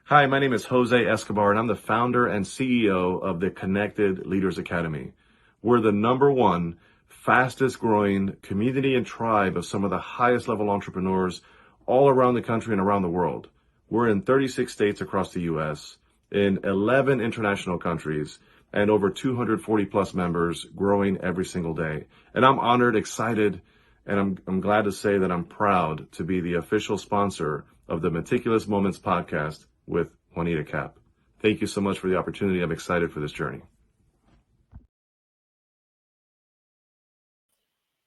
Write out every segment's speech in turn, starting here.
Hi, my name is Jose Escobar, and I'm the founder and CEO of the Connected Leaders Academy. We're the number one fastest growing community and tribe of some of the highest level entrepreneurs all around the country and around the world. We're in 36 states across the US, in 11 international countries, and over 240 plus members growing every single day. And I'm honored, excited, and I'm glad to say that I'm proud to be the official sponsor of the Meticulous Moments podcast with Juanita Kapp. Thank you so much for the opportunity. I'm excited for this journey.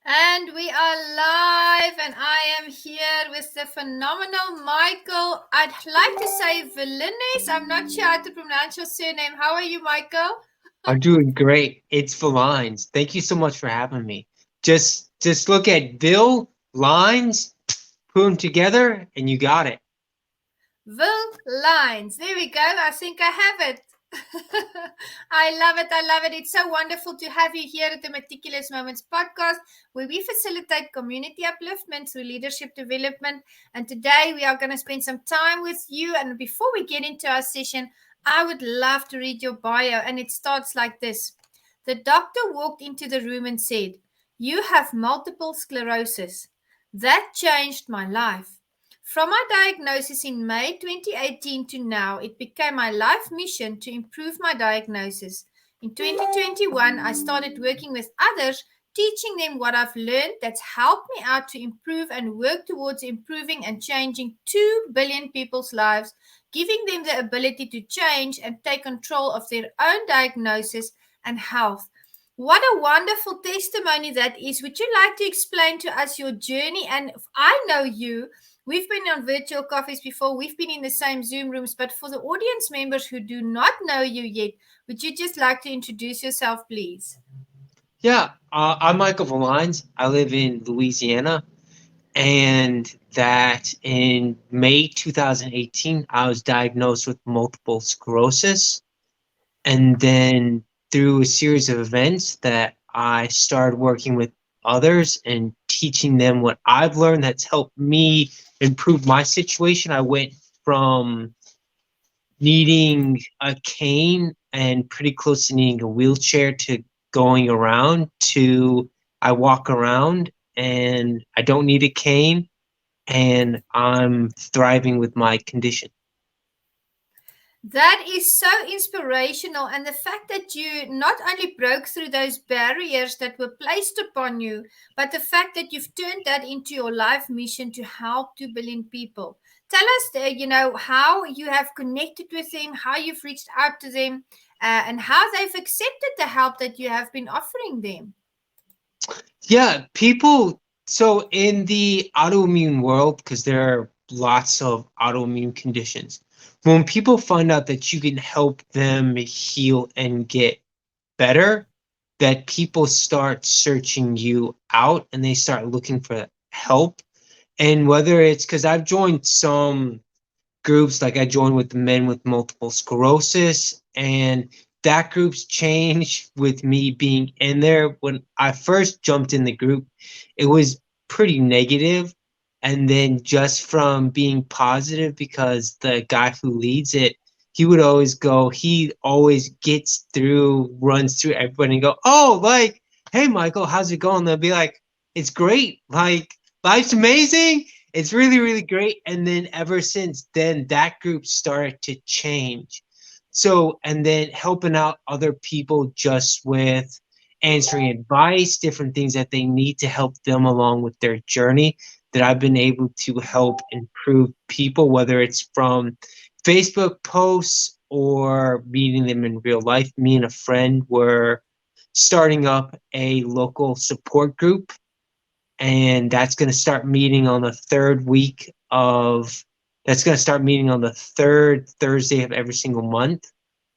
And we are live, and I am here with the phenomenal Michael. I'd like to say Villines. I'm not sure how to pronounce your surname. How are you, Michael? I'm doing great. It's Villines. Thank you so much for having me. Just look at Bill lines, put them together, and you got it. Villines. There we go. I think I have it. I love it. I love it. It's so wonderful to have you here at the Meticulous Moments podcast, where we facilitate community upliftment through leadership development. And today we are going to spend some time with you. And before we get into our session, I would love to read your bio. And it starts like this. The doctor walked into the room and said, "You have multiple sclerosis." That changed my life. From my diagnosis in May 2018 to now, it became my life mission to improve my diagnosis. In 2021, I started working with others, teaching them what I've learned that's helped me out to improve and work towards improving and changing 2 billion people's lives, giving them the ability to change and take control of their own diagnosis and health. What a wonderful testimony that is. Would you like to explain to us your journey? And I know you. We've been on virtual coffees before. We've been in the same Zoom rooms. But for the audience members who do not know you yet, would you just like to introduce yourself, please? Yeah, I'm Michael Villines. I live in Louisiana, and that in May 2018, I was diagnosed with multiple sclerosis. And then through a series of events that I started working with others and teaching them what I've learned that's helped me improve my situation. I went from needing a cane and pretty close to needing a wheelchair to going around to I walk around and I don't need a cane and I'm thriving with my condition. That is so inspirational. And the fact that you not only broke through those barriers that were placed upon you, but the fact that you've turned that into your life mission to help 2 billion people. Tell us, how you have connected with them, how you've reached out to them, and how they've accepted the help that you have been offering them. Yeah, people. So in the autoimmune world, because there are lots of autoimmune conditions, when people find out that you can help them heal and get better, that people start searching you out and they start looking for help. And whether it's because I've joined some groups, like I joined with the men with multiple sclerosis, and that group's changed with me being in there. When I first jumped in the group, it was pretty negative, and then just from being positive, because the guy who leads it, he would always go, he always gets through, runs through everybody and go, "Oh, like, hey Michael, how's it going?" They'll be like, "It's great, like, life's amazing, it's really, really great." And then ever since then, that group started to change. So, and then helping out other people just with answering advice, different things that they need to help them along with their journey, that I've been able to help improve people, whether it's from Facebook posts or meeting them in real life. Me and a friend were starting up a local support group, and that's going to start meeting on the third week of that's going to start meeting on the third Thursday of every single month.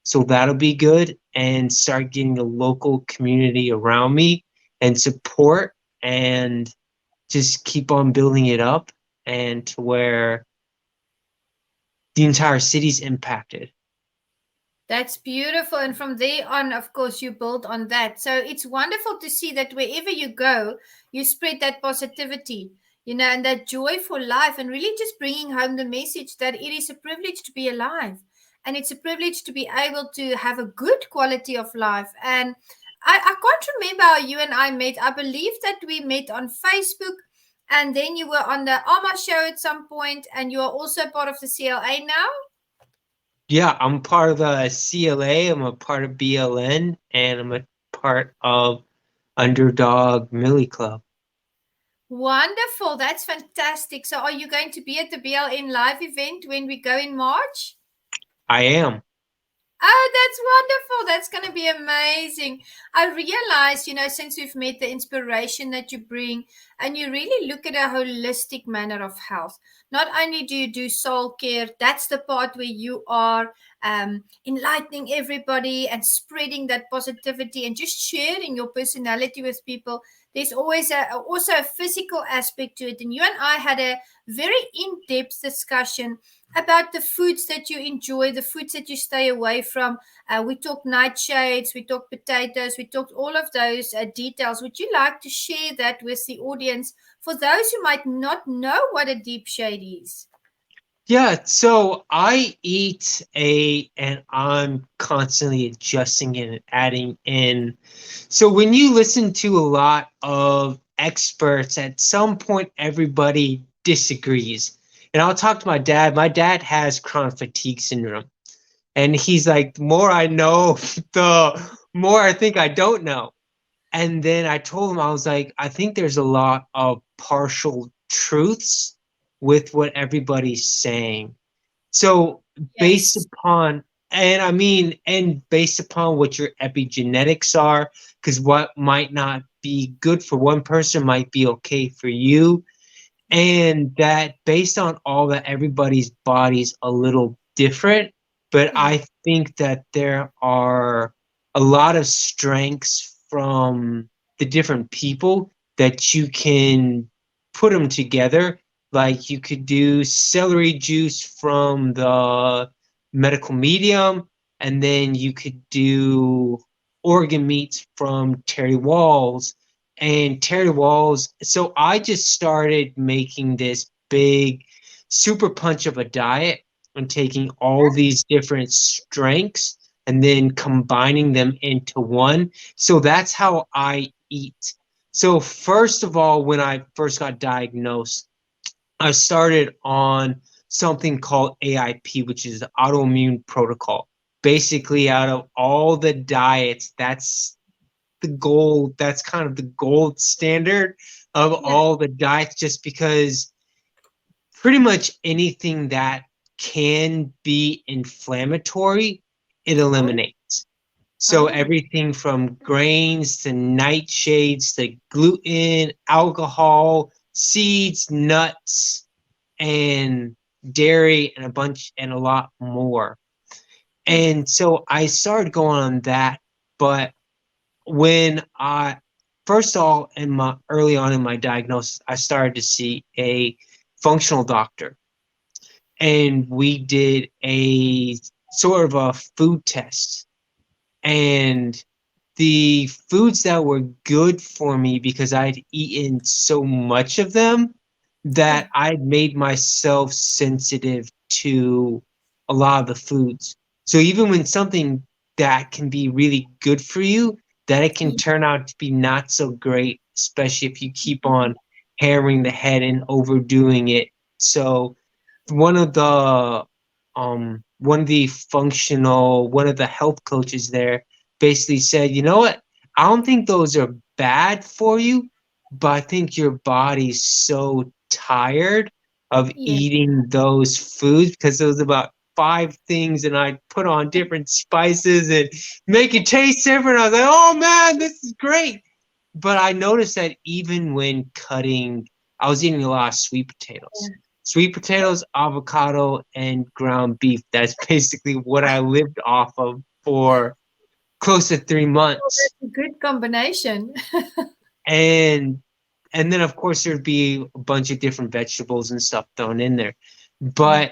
So that'll be good, and start getting a local community around me and support, and just keep on building it up, and to where the entire city's impacted. That's beautiful. And from there on, of course, you build on that. So it's wonderful to see that wherever you go, you spread that positivity. and that joy for life, and really just bringing home the message that it is a privilege to be alive, and it's a privilege to be able to have a good quality of life. And I can't remember how you and I met. I believe that we met on Facebook, and then you were on the AMA show at some point, and you are also part of the CLA now. Yeah, I'm part of the CLA, I'm a part of BLN, and I'm a part of Underdog Millie Club. Wonderful. That's fantastic. So are you going to be at the BLN live event when we go in March? I am. Oh, that's wonderful. That's going to be amazing. I realize, since we've met, the inspiration that you bring, and you really look at a holistic manner of health. Not only do you do soul care, that's the part where you are enlightening everybody and spreading that positivity and just sharing your personality with people. There's always also a physical aspect to it. And you and I had a very in-depth discussion about the foods that you enjoy, the foods that you stay away from. We talked nightshades, we talked potatoes, we talked all of those details. Would you like to share that with the audience for those who might not know what a deep shade is? Yeah, so I eat and I'm constantly adjusting and adding in. So when you listen to a lot of experts, at some point everybody disagrees. And I'll talk to my dad. My dad has chronic fatigue syndrome. And he's like, the more I know, the more I think I don't know. And then I told him, I was like, I think there's a lot of partial truths with what everybody's saying. So based Yes. upon, and based upon what your epigenetics are, because what might not be good for one person might be okay for you. And that based on all that, everybody's body's a little different. But Yeah. I think that there are a lot of strengths from the different people that you can put them together. Like you could do celery juice from the medical medium, and then you could do organ meats from Terry Walls and Terry Walls. So I just started making this big super punch of a diet and taking all these different strengths and then combining them into one. So that's how I eat. So first of all, when I first got diagnosed, I started on something called AIP, which is the autoimmune protocol. Basically, out of all the diets, that's kind of the gold standard of Yeah. all the diets, just because pretty much anything that can be inflammatory, it Oh, eliminates. So oh. everything from grains to nightshades to gluten, alcohol, seeds, nuts, and dairy, and a lot more. And so I started going on that. But when I first of all, early on in my diagnosis, I started to see a functional doctor, and we did a sort of a food test. And the foods that were good for me, because I'd eaten so much of them, Yeah. that I'd made myself sensitive to a lot of the foods. So even when something that can be really good for you, that it can turn out to be not so great, especially if you keep on hammering the head and overdoing it. So one of the one of the health coaches there basically said, you know what? I don't think those are bad for you, but I think your body's so tired of Yeah. eating those foods, because there was about 5 things, and I put on different spices and make it taste different. I was like, oh man, this is great. But I noticed that even when cutting, I was eating a lot of sweet potatoes. Sweet potatoes, avocado, and ground beef. That's basically what I lived off of for close to 3 months. A good combination. And and then of course there'd be a bunch of different vegetables and stuff thrown in there. Yeah.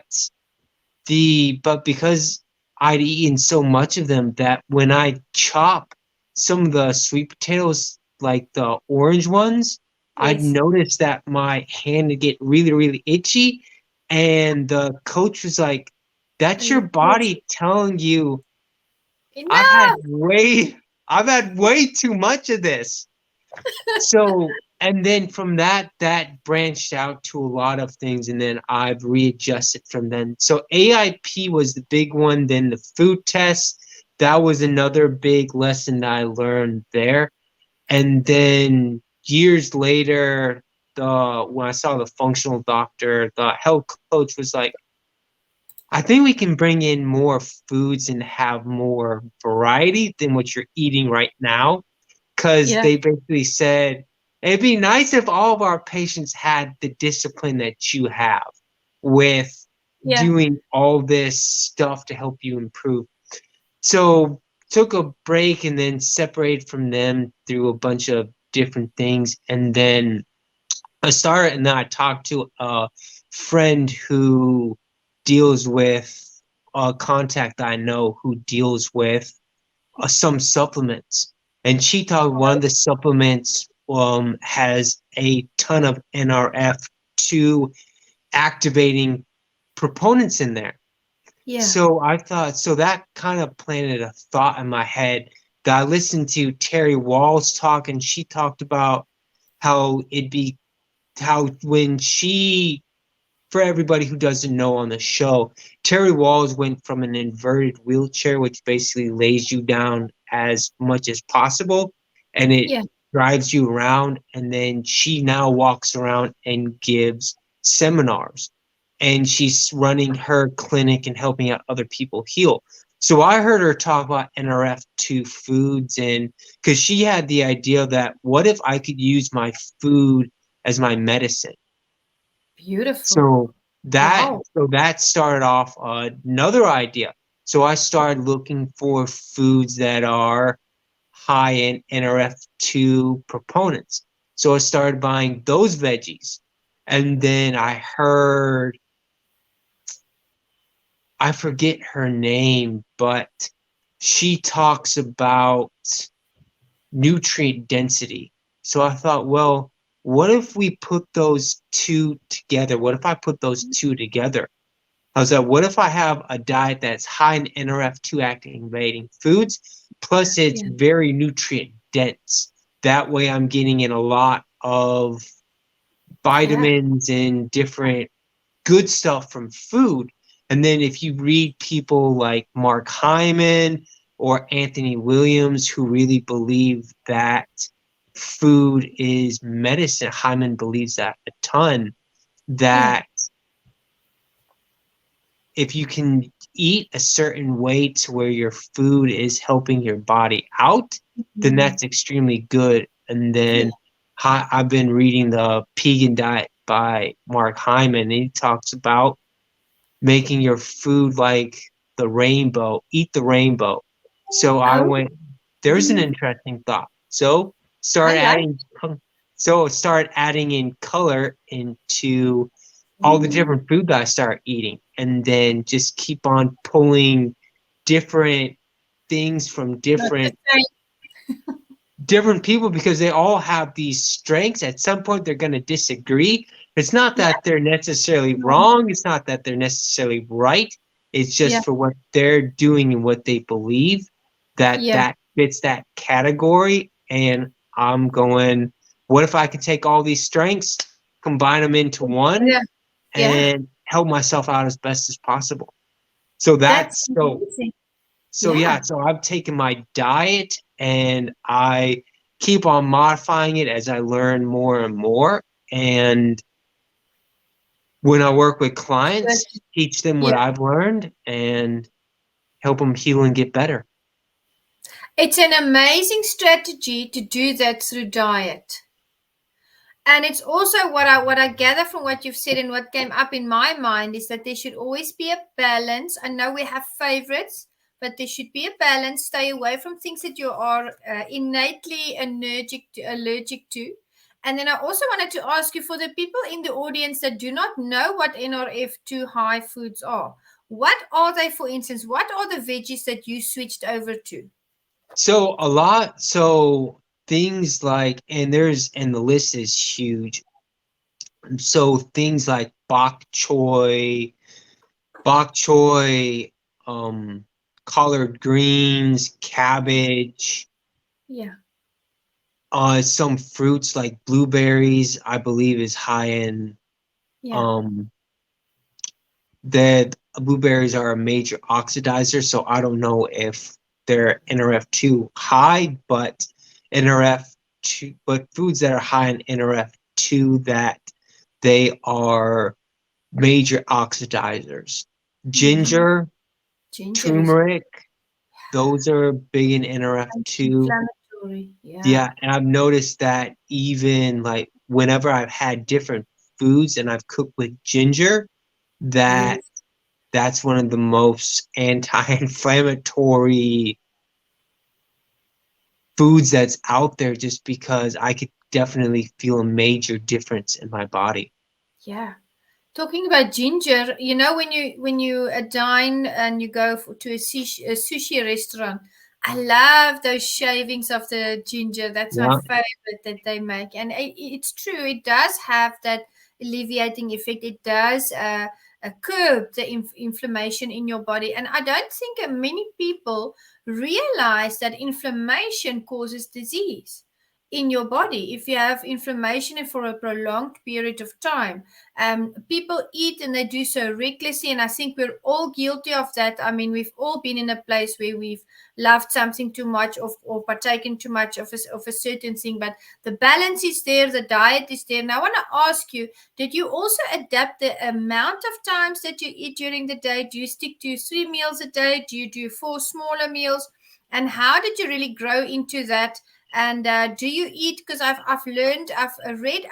But because I'd eaten so much of them, that when I chop some of the sweet potatoes, like the orange ones, I'd Yes. noticed that my hand would get really, really itchy. And the coach was like, that's your body telling you I've had Enough. way I've had way too much of this. So, and then from that branched out to a lot of things, and then I've readjusted from then. So AIP was the big one, then the food test. That was another big lesson that I learned there. And then years later, the when I saw the functional doctor, the health coach was like, I think we can bring in more foods and have more variety than what you're eating right now. Because Yeah. they basically said it'd be nice if all of our patients had the discipline that you have with Yeah. doing all this stuff to help you improve. So took a break and then separated from them through a bunch of different things. And then I started and then I talked to a friend who deals with a contact that I know who deals with some supplements. And she thought one of the supplements has a ton of NRF2 activating proponents in there. Yeah. So I thought, so that kind of planted a thought in my head that I listened to Terry Walls talk, and she talked about how it'd be how when she for everybody who doesn't know on the show, Terry Walls went from an inverted wheelchair, which basically lays you down as much as possible, and it Yeah. drives you around. And then she now walks around and gives seminars, and she's running her clinic and helping out other people heal. So I heard her talk about NRF2 foods, and because she had the idea that what if I could use my food as my medicine? Beautiful. So Wow. that started off another idea. So I started looking for foods that are high in NRF2 proponents. So I started buying those veggies. And then I heard, I forget her name, but she talks about nutrient density. So I thought, well, what if we put those two together? What if I put those two together? I was like, what if I have a diet that's high in NRF2 activating foods, plus it's Yeah. very nutrient dense? That way I'm getting in a lot of Yeah. vitamins and different good stuff from food. And then if you read people like Mark Hyman or Anthony Williams who really believe that food is medicine, Hyman believes that a ton, Yeah. that if you can eat a certain way to where your food is helping your body out, then Mhm. that's extremely good. And Yeah. then I've been reading the Pagan Diet by Mark Hyman, and he talks about making your food like the rainbow, eat the rainbow. So I Oh. went, there's an interesting thought. So I start like. adding, start adding in color into all the Mm. different food that I start eating, and then just keep on pulling different things from Not the different people because they all have these strengths. At some point, they're going to disagree. It's not same. that they're necessarily Yeah. wrong. It's not that they're necessarily right. It's Yeah. just for what they're doing and what they believe that Yeah. that fits that category. And I'm going, what if I could take all these strengths, combine them into one, Yeah. Yeah. and help myself out as best as possible? So That's that's amazing. so Yeah. yeah, so I've taken my diet and I keep on modifying it as I learn more and more. And when I work with Good. clients, teach them what Yeah. I've learned and help them heal and get better. It's an amazing strategy to do that through diet. And it's also what I gather from what you've said and what came up in my mind is that there should always be a balance. I know we have favorites, but there should be a balance. Stay away from things that you are innately allergic to. And then I also wanted to ask you for the people in the audience that do not know what NRF2 high foods are. What are they, for instance? What are the veggies that you switched over to? So a lot, so things like, and the list is huge. So things like bok choy, collard greens, cabbage, Yeah. some fruits like blueberries, I believe is high in, Yeah. um, that blueberries are a major oxidizer, so I don't know if they're NRF2 high, but NRF2, but foods that are high in NRF2, that they are major oxidizers. Mm-hmm. Ginger, Ginger is turmeric, those are big in NRF2. inflammatory. Yeah. Yeah, and I've noticed that even like whenever I've had different foods and I've cooked with ginger, that Yes. that's one of the most anti-inflammatory foods that's out there, just because I could definitely feel a major difference in my body. Yeah. Talking about ginger, when you dine and you go to a sushi restaurant, I love those shavings of the ginger. That's my Yeah. favorite that they make, and it's true. It does have that alleviating effect. It does curb the inflammation in your body, and I don't think many people realize that inflammation causes disease in your body if you have inflammation for a prolonged period of time. People eat and they do so recklessly, and I think we're all guilty of that. I mean, we've all been in a place where we've loved something too much, or partaken too much of a certain thing, but the balance is there, the diet is there. And I want to ask you, did you also adapt the amount of times that you eat during the day? Do you stick to 3 meals a day? Do you do 4 smaller meals? And how did you really grow into that? And do you eat? Because I've read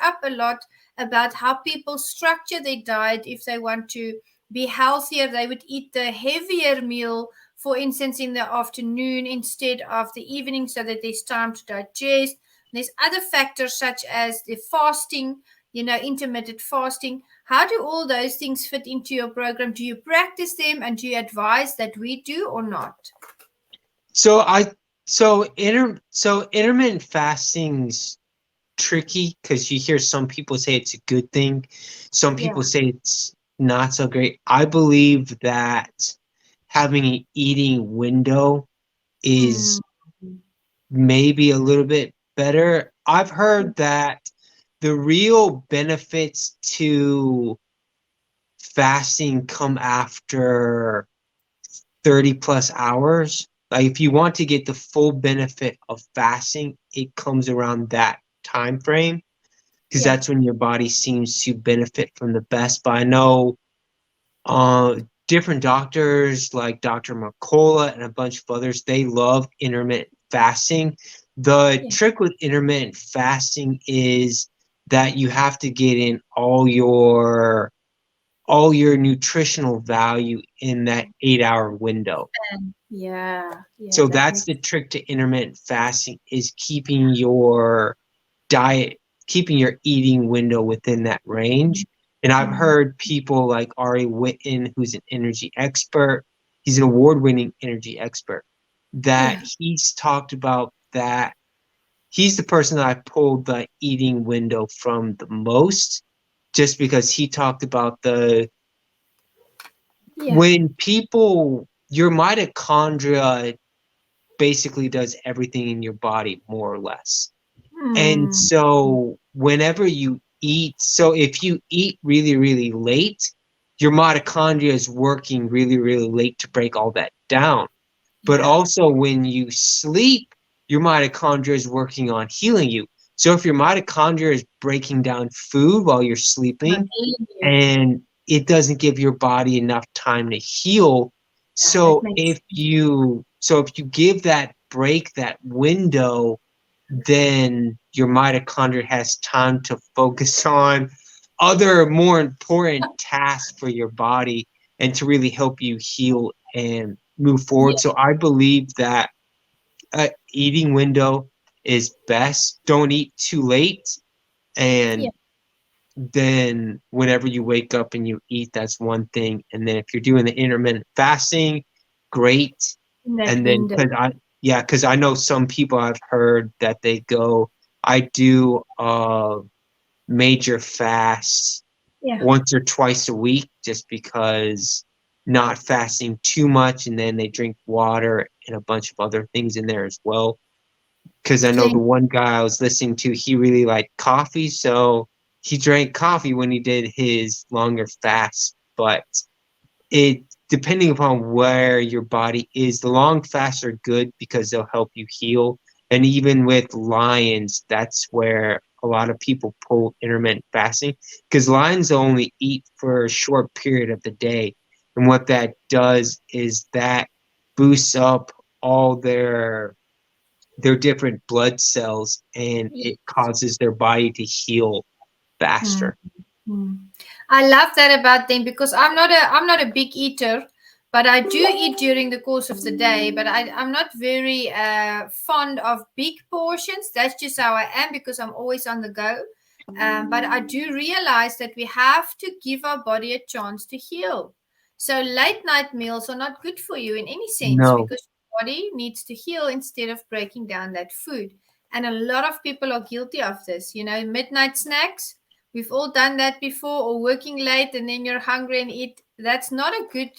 up a lot about how people structure their diet. If they want to be healthier, they would eat the heavier meal, for instance, in the afternoon instead of the evening, so that there's time to digest. There's other factors such as the fasting, intermittent fasting. How do all those things fit into your program? Do you practice them, and do you advise that we do or not? So I so intermittent fasting's tricky, because you hear some people say it's a good thing, some Yeah. people say it's not so great. I believe that having an eating window Mm. is maybe a little bit better. I've heard that the real benefits to fasting come after 30 plus hours. Like if you want to get the full benefit of fasting, it comes around that time frame, because Yeah. that's when your body seems to benefit from the best. But I know different doctors like Dr. McCullough and a bunch of others, they love intermittent fasting. The Yeah. trick with intermittent fasting is that you have to get in all your nutritional value in that 8 hour window. Yeah. Yeah. So That that's makes the trick to intermittent fasting, is keeping your diet, keeping your eating window within that range. And I've mm, heard people like Ari Whitten, who's an energy expert, he's an award-winning energy expert, that yeah. he's talked about that. He's the person that I pulled the eating window from the most, just because he talked about Yeah. when people, your mitochondria basically does everything in your body more or less. And Mm. so whenever you eat, so if you eat really, really late, your mitochondria is working really, really late to break all that down. But Yeah. also when you sleep, your mitochondria is working on healing you. So if your mitochondria is breaking down food while you're Not sleeping, eating you. and it doesn't give your body enough time to heal. Yeah, that So makes if you give that break, that window, then your mitochondria has time to focus on other more important tasks for your body, and to really help you heal and move forward. yeah. So I believe that eating window is best. Don't eat too late, Yeah. and then whenever you wake up and you eat, that's one thing. And then if you're doing the intermittent fasting, great. In that And then window. Yeah, because I know some people I've heard that they go, I do a major fast Yeah. once or twice a week just because not fasting too much, and then they drink water and a bunch of other things in there as well. Because I know the Plenty. one guy I was listening to, he really liked coffee, so he drank coffee when he did his longer fast. But it depending upon where your body is, the long fasts are good because they'll help you heal. And even with lions, that's where a lot of people pull intermittent fasting because lions only eat for a short period of the day. And what that does is that boosts up all their different blood cells and Yes. it causes their body to heal Mm. faster. Mm. I love that about them because I'm not a big eater, but I do eat during the course of the day. But I'm not very fond of big portions. That's just how I am because I'm always on the go. But I do realize that we have to give our body a chance to heal. So late night meals are not good for you in any sense No. because your body needs to heal instead of breaking down that food. And a lot of people are guilty of this. Midnight snacks. We've all done that before, or working late and then you're hungry and eat. That's not a good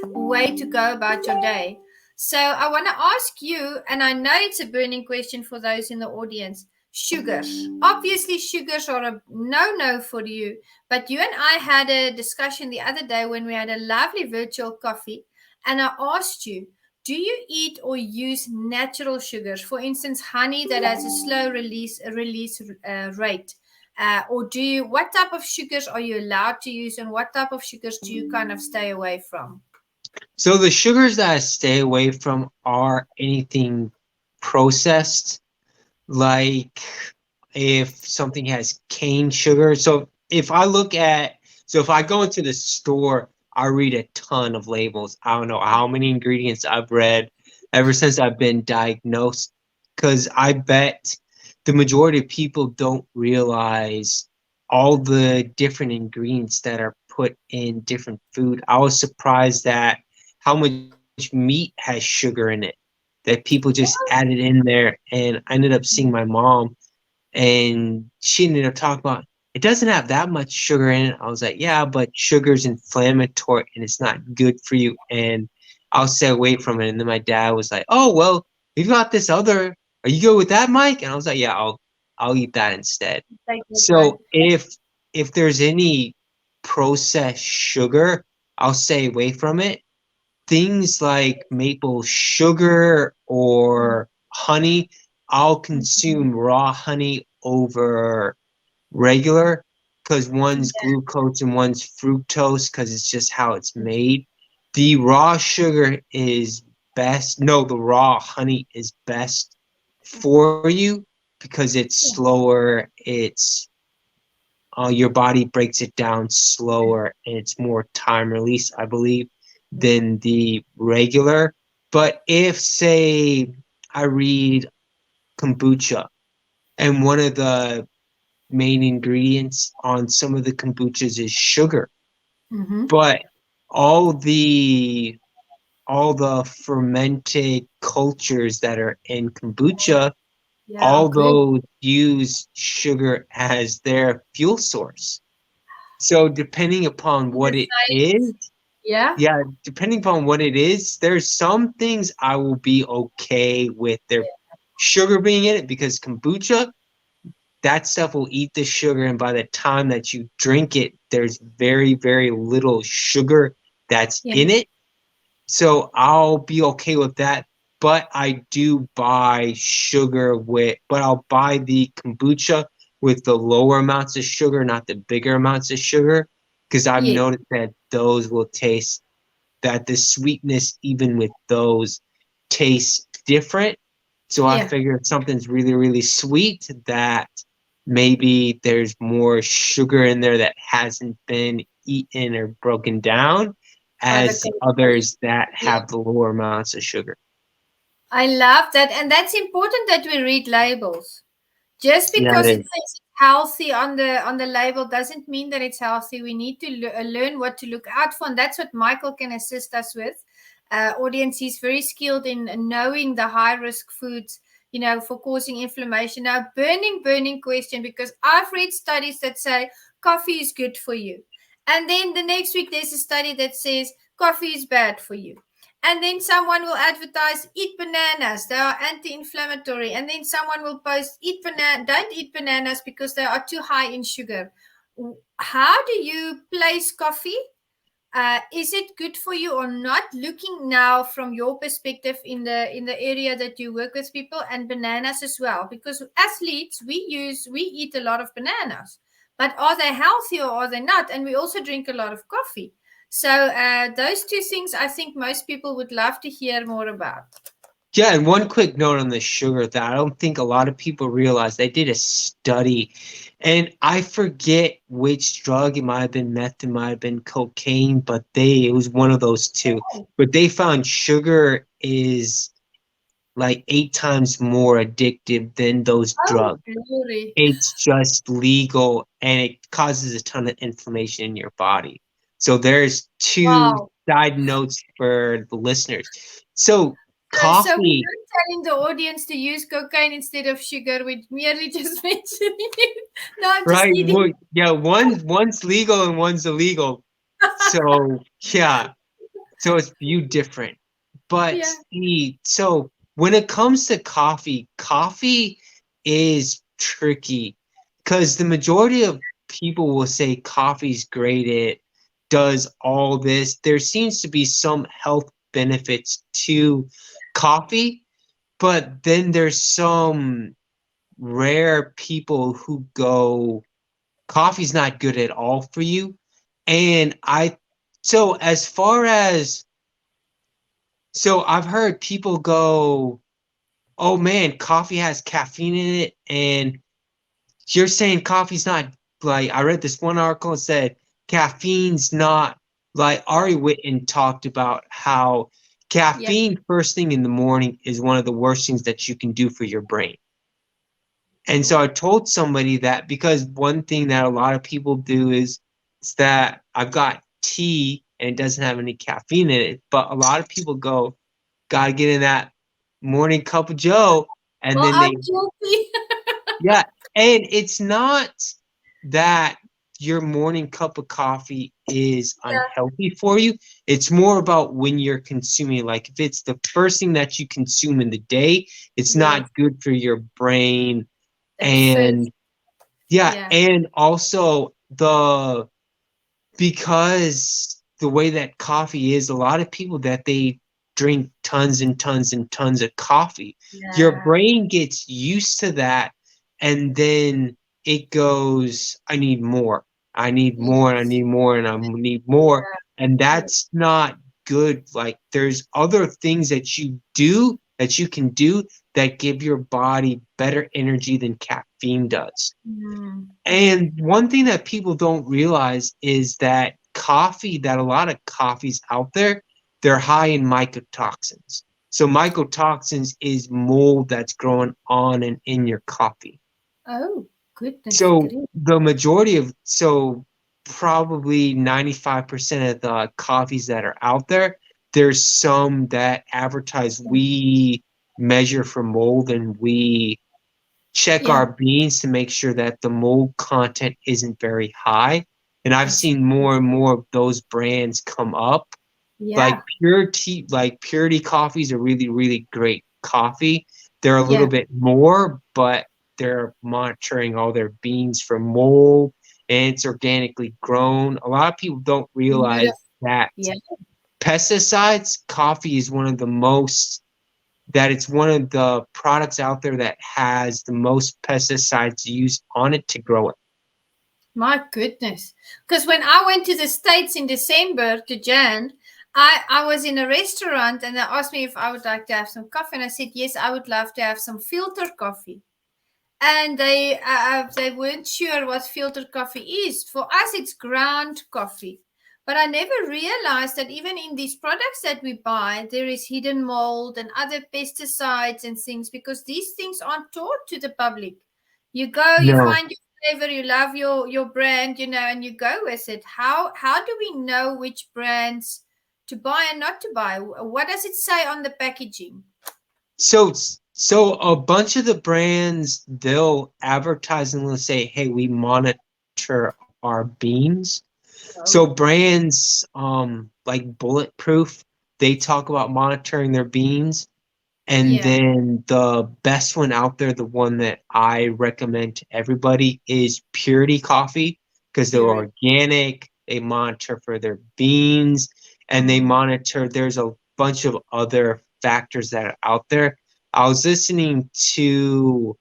way to go about your day. So I want to ask you, and I know it's a burning question for those in the audience. Sugars. Obviously, sugars are a no no for you. But you and I had a discussion the other day when we had a lovely virtual coffee, and I asked you, do you eat or use natural sugars? For instance, honey that has a slow release rate. Or what type of sugars are you allowed to use, and what type of sugars do you kind of stay away from? So the sugars that I stay away from are anything processed, like if something has cane sugar. So if I go into the store, I read a ton of labels. I don't know how many ingredients I've read ever since I've been diagnosed, because I bet the majority of people don't realize all the different ingredients that are put in different food. I was surprised at how much meat has sugar in it, that people just added in there. And I ended up seeing my mom, and she ended up talking about it doesn't have that much sugar in it. I was like, yeah, but sugar's inflammatory and it's not good for you. And I'll stay away from it. And then my dad was like, oh, well, we've got this other. Are you good with that, Mike? And I was like, yeah, I'll eat that instead. Take that one. So if there's any processed sugar, I'll stay away from it. Things like maple sugar or honey, I'll consume raw honey over regular because one's glucose and one's fructose because it's just how it's made. The raw sugar is best. No, the raw honey is best for you because it's slower. It's your body breaks it down slower and it's more time release, I believe, than the regular. But if, say, I read kombucha and one of the main ingredients on some of the kombuchas is sugar, Mm-hmm. but all the all the fermented cultures that are in kombucha, Yeah, all agree. those use sugar as their fuel source. So depending upon The what it is, science. Yeah. yeah, depending upon what it is, there's some things I will be okay with their sugar being in it because kombucha, that stuff will eat the sugar, and by the time that you drink it, there's very, very little sugar that's Yeah. in it. So I'll be okay with that. But I do buy sugar but I'll buy the kombucha with the lower amounts of sugar, not the bigger amounts of sugar, because I've Yeah. noticed that those will taste, that the sweetness, even with those, tastes different. So I Yeah. figure if something's really, really sweet, that maybe there's more sugar in there that hasn't been eaten or broken down By the as the company. others that Yeah. have the lower amounts of sugar. I love that. And that's important that we read labels. Just Yeah, because it it is. says it's healthy on the label doesn't mean that it's healthy. We need to learn what to look out for, and that's what Michael can assist us with. audience. He's very skilled in knowing the high risk foods, for causing inflammation. Now, burning question, because I've read studies that say coffee is good for you. And then the next week, there's a study that says coffee is bad for you. And then someone will advertise, eat bananas, they are anti-inflammatory. And then someone will post, don't eat bananas because they are too high in sugar. How do you place coffee? Is it good for you or not? Looking now from your perspective in the area that you work with people, and bananas as well, because athletes we eat a lot of bananas, but are they healthy or are they not? And we also drink a lot of coffee. So those two things I think most people would love to hear more about. Yeah, and one quick note on the sugar that I don't think a lot of people realize. They did a study, and I forget which drug. It might have been meth, it might have been cocaine, but it was one of those two. But they found sugar is like 8 times more addictive than those drugs. Glory. It's just legal, and it causes a ton of inflammation in your body. So there's two side notes for the listeners. So So we're coffee, not telling the audience to use cocaine instead of sugar. We're merely just mentioning it. No, I'm just right? kidding. Yeah, one's legal and one's illegal. So yeah, so it's viewed different. But Yeah. so when it comes to coffee is tricky because the majority of people will say coffee's great. It does all this. There seems to be some health benefits to coffee, but then there's some rare people who go, coffee's not good at all for you. And so as far as, so I've heard people go, oh man, coffee has caffeine in it. And you're saying coffee's not, like, I read this one article and said caffeine's not, like Ari Whitten talked about how caffeine first thing in the morning is one of the worst things that you can do for your brain. And so I told somebody that, because one thing that a lot of people do is that I've got tea and it doesn't have any caffeine in it, but a lot of people go, gotta get in that morning cup of Joe, and Well, then I'm they, guilty. yeah, and it's not that your morning cup of coffee is unhealthy for you. It's more about when you're consuming. Like if it's the first thing that you consume in the day, it's not good for your brain. And and also because the way that coffee is, a lot of people that they drink tons and tons and tons of coffee, your brain gets used to that, and then it goes, I need more, I need more, and I need more, and I need more. And that's not good. Like there's other things that you can do that give your body better energy than caffeine does. And one thing that people don't realize is that a lot of coffees out there, they're high in mycotoxins. So mycotoxins is mold that's growing on and in your coffee. Oh, goodness. So the majority of, so probably 95% of the coffees that are out there, there's some that advertise we measure for mold and we check our beans to make sure that the mold content isn't very high. And I've seen more and more of those brands come up. Like Purity coffees are really, really great coffee. They're a little bit more, but they're monitoring all their beans for mold, and it's organically grown. A lot of people don't realize that pesticides, coffee is one of the most, that it's one of the products out there that has the most pesticides used on it to grow it. My goodness. Because when I went to the States in December to Jan, I was in a restaurant and they asked me if I would like to have some coffee. And I said, yes, I would love to have some filter coffee. And they weren't sure what filtered coffee is. For us, it's ground coffee. But I never realized that even in these products that we buy, there is hidden mold and other pesticides and things, because these things aren't taught to the public. You go, you find your flavor, you love your brand, and you go with it. How do we know which brands to buy and not to buy? What does it say on the packaging? So a bunch of the brands, they'll advertise and they'll say, hey, we monitor our beans. So Oh, brands like Bulletproof, they talk about monitoring their beans. And yeah, then the best one out there, the one that I recommend to everybody, is Purity Coffee, because they're period. organic. They monitor for their beans, and they Mm. monitor. There's a bunch of other factors that are out there. I was listening to,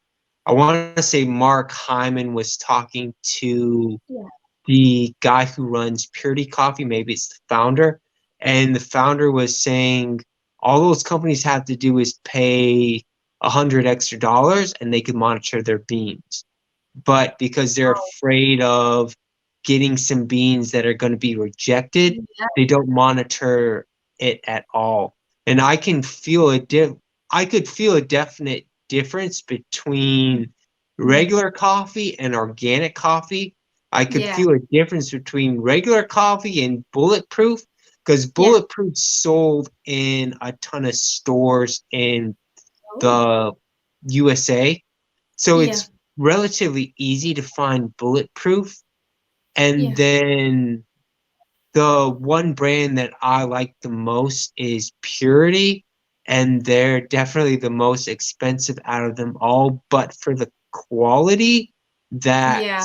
I want to say Mark Hyman was talking to Yeah. the guy who runs Purity Coffee, maybe it's the founder, and the founder was saying all those companies have to do is pay $100 extra and they can monitor their beans. But because they're afraid of getting some beans that are going to be rejected, Yeah, they don't monitor it at all. And I could feel a definite difference between mm, regular coffee and organic coffee. I could yeah, feel a difference between regular coffee and Bulletproof, because yeah. Bulletproof sold in a ton of stores in Oh, the USA. So yeah, it's relatively easy to find Bulletproof. And yeah. then the one brand that I like the most is Purity, and they're definitely the most expensive out of them all. But for the quality that Yeah.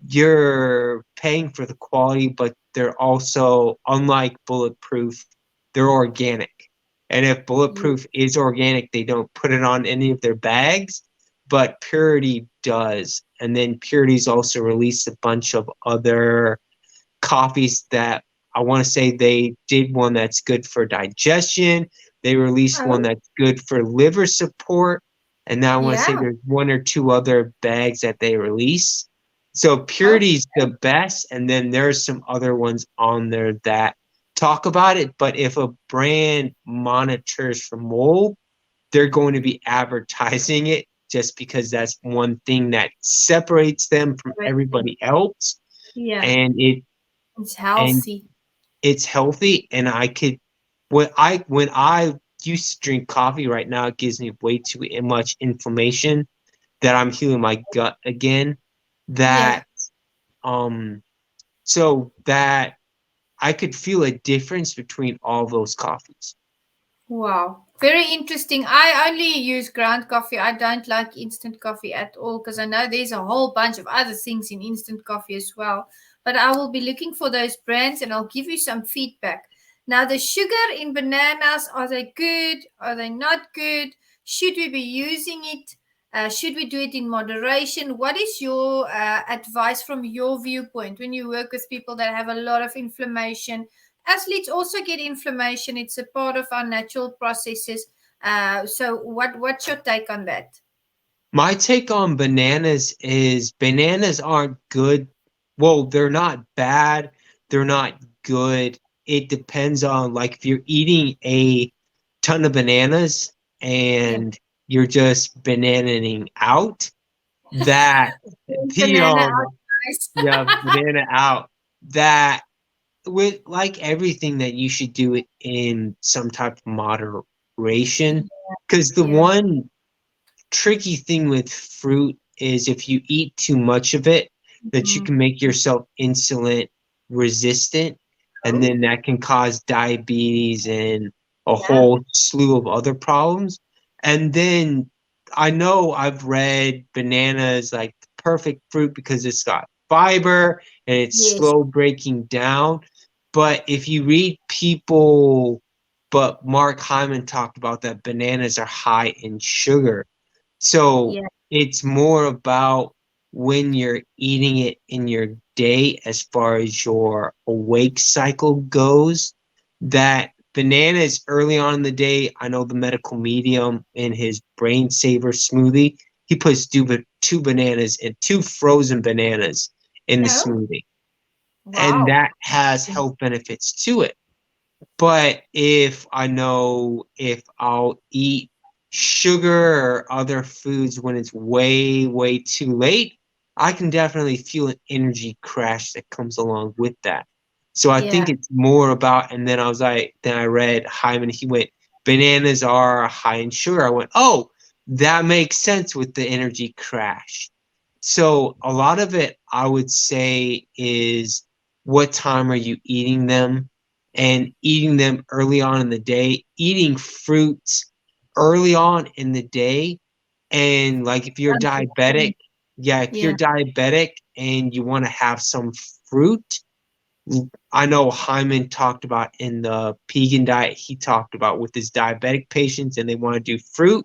you're paying for the quality, but they're also, unlike Bulletproof, they're organic. And if Yeah. Bulletproof is organic, they don't put it on any of their bags, but Purity does. And then Purity's also released a bunch of other coffees that I want to say they did one that's good for digestion. They released one Oh, that's good for liver support. And now I want to say yeah. there's one or two other bags that they release. So Okay. Purity's the best, and then there's some other ones on there that talk about it. But if a brand monitors for mold, they're going to be advertising it just because that's one thing that separates them from Great thing. everybody else. Yeah. And It's and healthy. it's healthy, and I could when I used to drink coffee, right now it gives me way too much inflammation that I'm healing my gut again, Yeah. that um so that I could feel a difference between all those coffees. Wow. Very interesting. I only use ground coffee. I don't like instant coffee at all because I know there's a whole bunch of other things in instant coffee as well. But I will be looking for those brands and I'll give you some feedback. Now, the sugar in bananas, are they good? Are they not good? Should we be using it? Should we do it in moderation? What is your advice from your viewpoint when you work with people that have a lot of inflammation? Athletes also get inflammation. It's a part of our natural processes. So what's your take on that? My take on bananas is bananas aren't good. Well, they're not bad. They're not good. It depends on, like, if you're eating a ton of bananas Yeah. and you're just bananaing out, that the Banana out, guys. yeah, banana out, that with, like everything, that you should do it in some type of moderation, because the Yeah. one tricky thing with fruit is if you eat too much of it, that you Mhm. can make yourself insulin resistant, and Oh, then that can cause diabetes and a yeah. whole slew of other problems. And then I know I've read bananas like the perfect fruit because it's got fiber and it's Yes. slow breaking down. But if you read people, but Mark Hyman talked about that bananas are high in sugar. So Yeah. it's more about when you're eating it in your day as far as your awake cycle goes. That bananas early on in the day, I know the medical medium in his brain saver smoothie, he puts two bananas and two frozen bananas in the Oh, smoothie. And wow. that has health benefits to it. But if I'll eat sugar or other foods when it's way, way too late, I can definitely feel an energy crash that comes along with that. So I think Yeah. it's more about, and then then I read Hyman, he went, bananas are high in sugar. I went, oh, that makes sense with the energy crash. So a lot of it, I would say, is what time are you eating them, and eating them early on in the day, eating fruits early on in the day. And like if you're diabetic, yeah, if you're Yeah. diabetic and you want to have some fruit, I know Hyman talked about in the vegan diet, he talked about with his diabetic patients and they want to do fruit.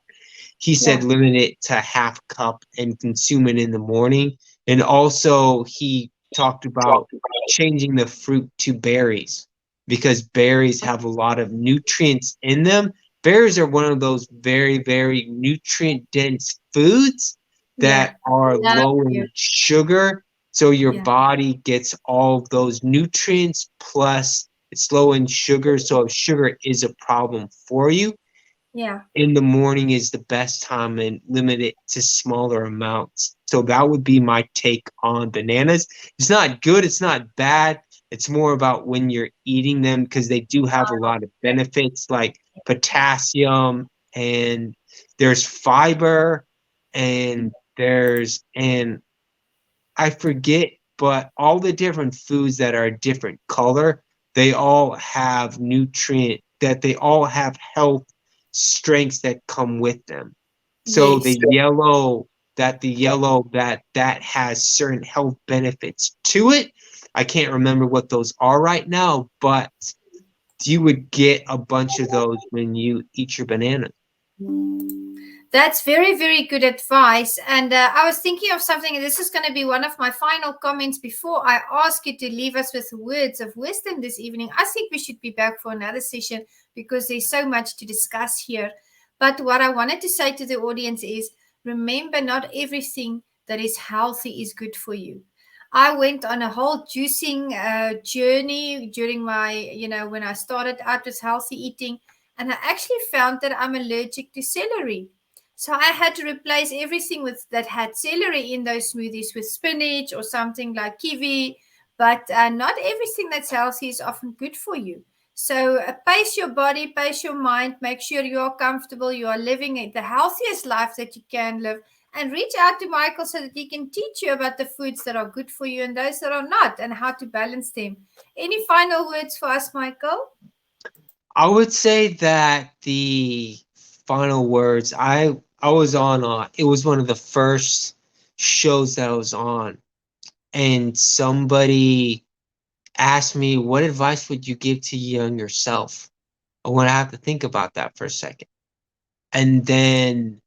He said Yeah. limit it to half cup and consume it in the morning. And also he talked about changing the fruit to berries because berries have a lot of nutrients in them. Berries are one of those very, very nutrient dense foods Yeah. that are Love low you. in sugar. So your Yeah. body gets all of those nutrients plus it's low in sugar. So if sugar is a problem for you, Yeah. in the morning is the best time and limit it to smaller amounts. So that would be my take on bananas. It's not good, it's not bad. It's more about when you're eating them because they do have a lot of benefits like potassium, and there's fiber, and and I forget, but all the different foods that are a different color, they all have nutrient that they all have health strengths that come with them. So Yes. the yellow that has certain health benefits to it. I can't remember what those are right now, but you would get a bunch of those when you eat your banana. That's very, very good advice. And I was thinking of something, and this is going to be one of my final comments before I ask you to leave us with words of wisdom this evening. I think we should be back for another session because there's so much to discuss here. But what I wanted to say to the audience is remember, not everything that is healthy is good for you. I went on a whole juicing journey during my, when I started out with healthy eating, and I actually found that I'm allergic to celery. So I had to replace everything with that had celery in those smoothies with spinach or something like kiwi. But not everything that's healthy is often good for you. So pace your body, pace your mind, make sure you are comfortable, you are living the healthiest life that you can live, and reach out to Michael so that he can teach you about the foods that are good for you and those that are not and how to balance them. Any final words for us, Michael? I would say that the final words, I was on it was one of the first shows that I was on, and somebody asked me, what advice would you give to younger self? I want to have to think about that for a second. And then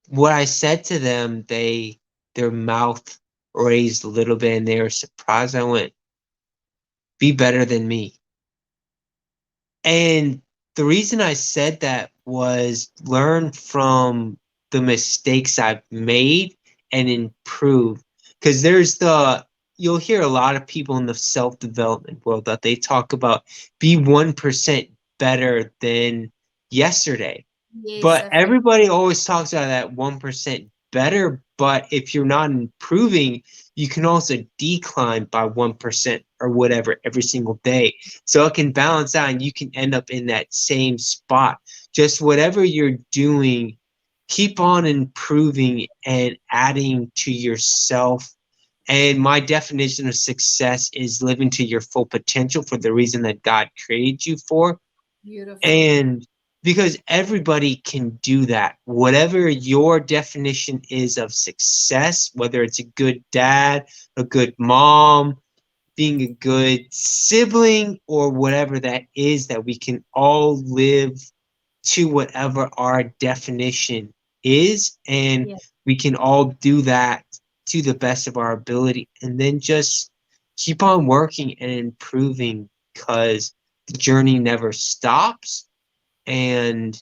what I said to them, their mouth raised a little bit and they were surprised. I went, be better than me. And the reason I said that was learn from the mistakes I've made and improve. Because you'll hear a lot of people in the self development world that they talk about be 1% better than yesterday. Yes, But I've heard. everybody always talks about that 1% better. But if you're not improving, you can also decline by 1% or whatever every single day. So it can balance out and you can end up in that same spot. Just whatever you're doing, keep on improving and adding to yourself. And my definition of success is living to your full potential for the reason that God created you for. Beautiful. And because everybody can do that, whatever your definition is of success, whether it's a good dad, a good mom, being a good sibling, or whatever that is, that we can all live to whatever our definition is. And Yeah. we can all do that to the best of our ability. And then just keep on working and improving because the journey never stops, and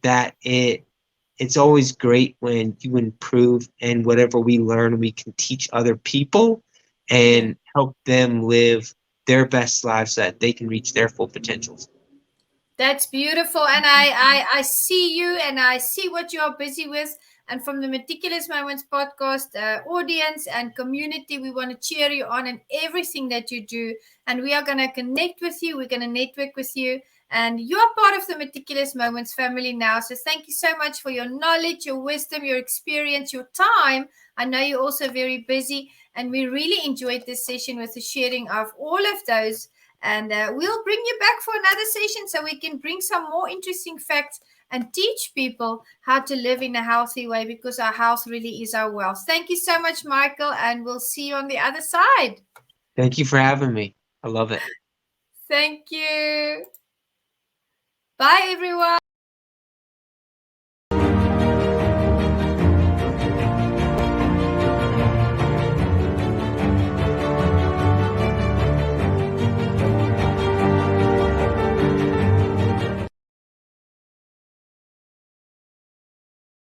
that it's always great when you improve, and whatever we learn we can teach other people Yeah. and help them live their best lives so that they can reach their full potentials. That's beautiful. And I see you and I see what you're busy with. And from the Meticulous Moments podcast audience and community, we want to cheer you on in everything that you do. And we are going to connect with you. We're going to network with you. And you are part of the Meticulous Moments family now. So thank you so much for your knowledge, your wisdom, your experience, your time. I know you're also very busy. And we really enjoyed this session with the sharing of all of those. And we'll bring you back for another session so we can bring some more interesting facts and teach people how to live in a healthy way, because our health really is our wealth. Thank you so much, Michael, and we'll see you on the other side. Thank you for having me. I love it. Thank you. Bye, everyone.